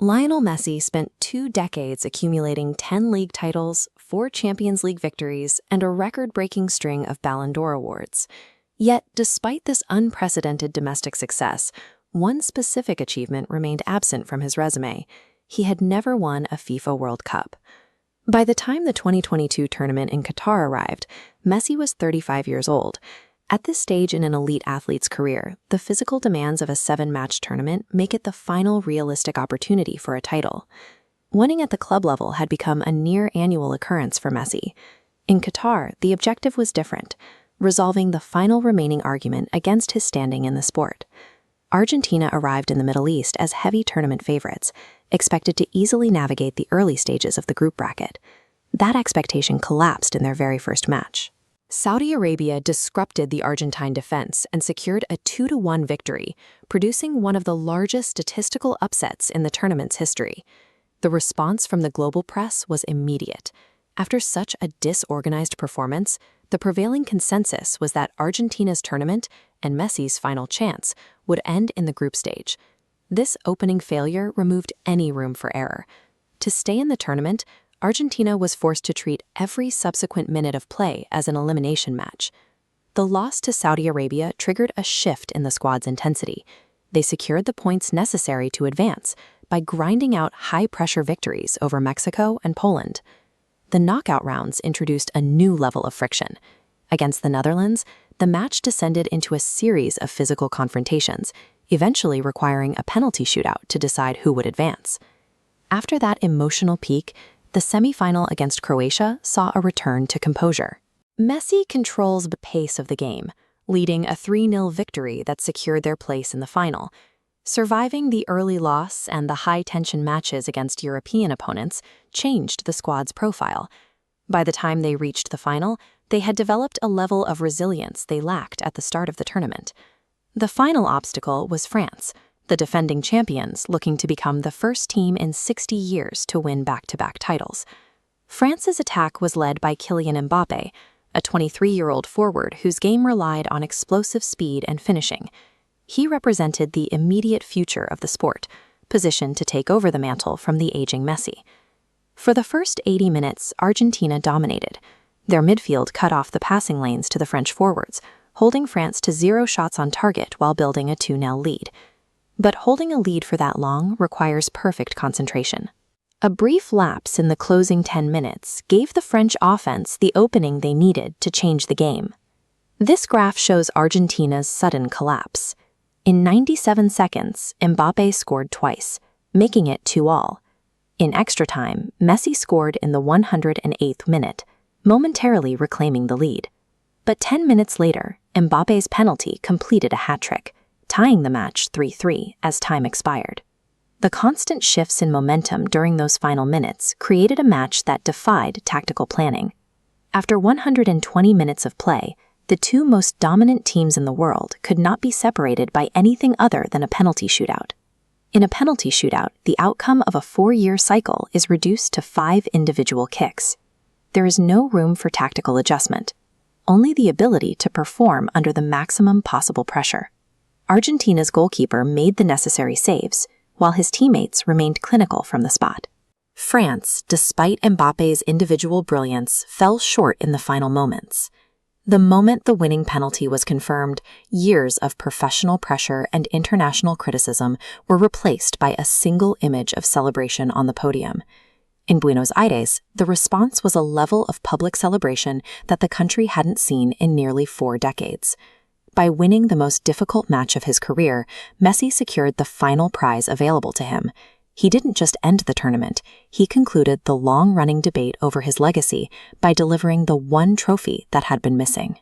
Lionel Messi spent 2 decades accumulating 10 league titles, 4 Champions League victories, and a record-breaking string of Ballon d'Or awards. Yet, despite this unprecedented domestic success, one specific achievement remained absent from his resume. He had never won a FIFA World Cup. By the time the 2022 tournament in Qatar arrived, Messi was 35 years old. At this stage in an elite athlete's career, the physical demands of a 7-match tournament make it the final realistic opportunity for a title. Winning at the club level had become a near-annual occurrence for Messi. In Qatar, the objective was different, resolving the final remaining argument against his standing in the sport. Argentina arrived in the Middle East as heavy tournament favorites, expected to easily navigate the early stages of the group bracket. That expectation collapsed in their very first match. Saudi Arabia disrupted the Argentine defense and secured a 2-1 victory, producing one of the largest statistical upsets in the tournament's history. The response from the global press was immediate. After such a disorganized performance, the prevailing consensus was that Argentina's tournament and Messi's final chance would end in the group stage. This opening failure removed any room for error. To stay in the tournament, Argentina was forced to treat every subsequent minute of play as an elimination match. The loss to Saudi Arabia triggered a shift in the squad's intensity. They secured the points necessary to advance by grinding out high-pressure victories over Mexico and Poland. The knockout rounds introduced a new level of friction. Against the Netherlands, the match descended into a series of physical confrontations, eventually requiring a penalty shootout to decide who would advance. After that emotional peak, the semi-final against Croatia saw a return to composure. Messi controls the pace of the game, leading a 3-0 victory that secured their place in the final. Surviving the early loss and the high-tension matches against European opponents changed the squad's profile. By the time they reached the final, they had developed a level of resilience they lacked at the start of the tournament. The final obstacle was France, the defending champions looking to become the first team in 60 years to win back-to-back titles. France's attack was led by Kylian Mbappé, a 23-year-old forward whose game relied on explosive speed and finishing. He represented the immediate future of the sport, positioned to take over the mantle from the aging Messi. For the first 80 minutes, Argentina dominated. Their midfield cut off the passing lanes to the French forwards, holding France to 0 shots on target while building a 2-0 lead. But holding a lead for that long requires perfect concentration. A brief lapse in the closing 10 minutes gave the French offense the opening they needed to change the game. This graph shows Argentina's sudden collapse. In 97 seconds, Mbappé scored twice, making it 2-2. In extra time, Messi scored in the 108th minute, momentarily reclaiming the lead. But 10 minutes later, Mbappé's penalty completed a hat-trick, tying the match 3-3 as time expired. The constant shifts in momentum during those final minutes created a match that defied tactical planning. After 120 minutes of play, the two most dominant teams in the world could not be separated by anything other than a penalty shootout. In a penalty shootout, the outcome of a 4-year cycle is reduced to 5 individual kicks. There is no room for tactical adjustment, only the ability to perform under the maximum possible pressure. Argentina's goalkeeper made the necessary saves, while his teammates remained clinical from the spot. France, despite Mbappé's individual brilliance, fell short in the final moments. The moment the winning penalty was confirmed, years of professional pressure and international criticism were replaced by a single image of celebration on the podium. In Buenos Aires, the response was a level of public celebration that the country hadn't seen in nearly 4 decades. By winning the most difficult match of his career, Messi secured the final prize available to him. He didn't just end the tournament, he concluded the long-running debate over his legacy by delivering the one trophy that had been missing.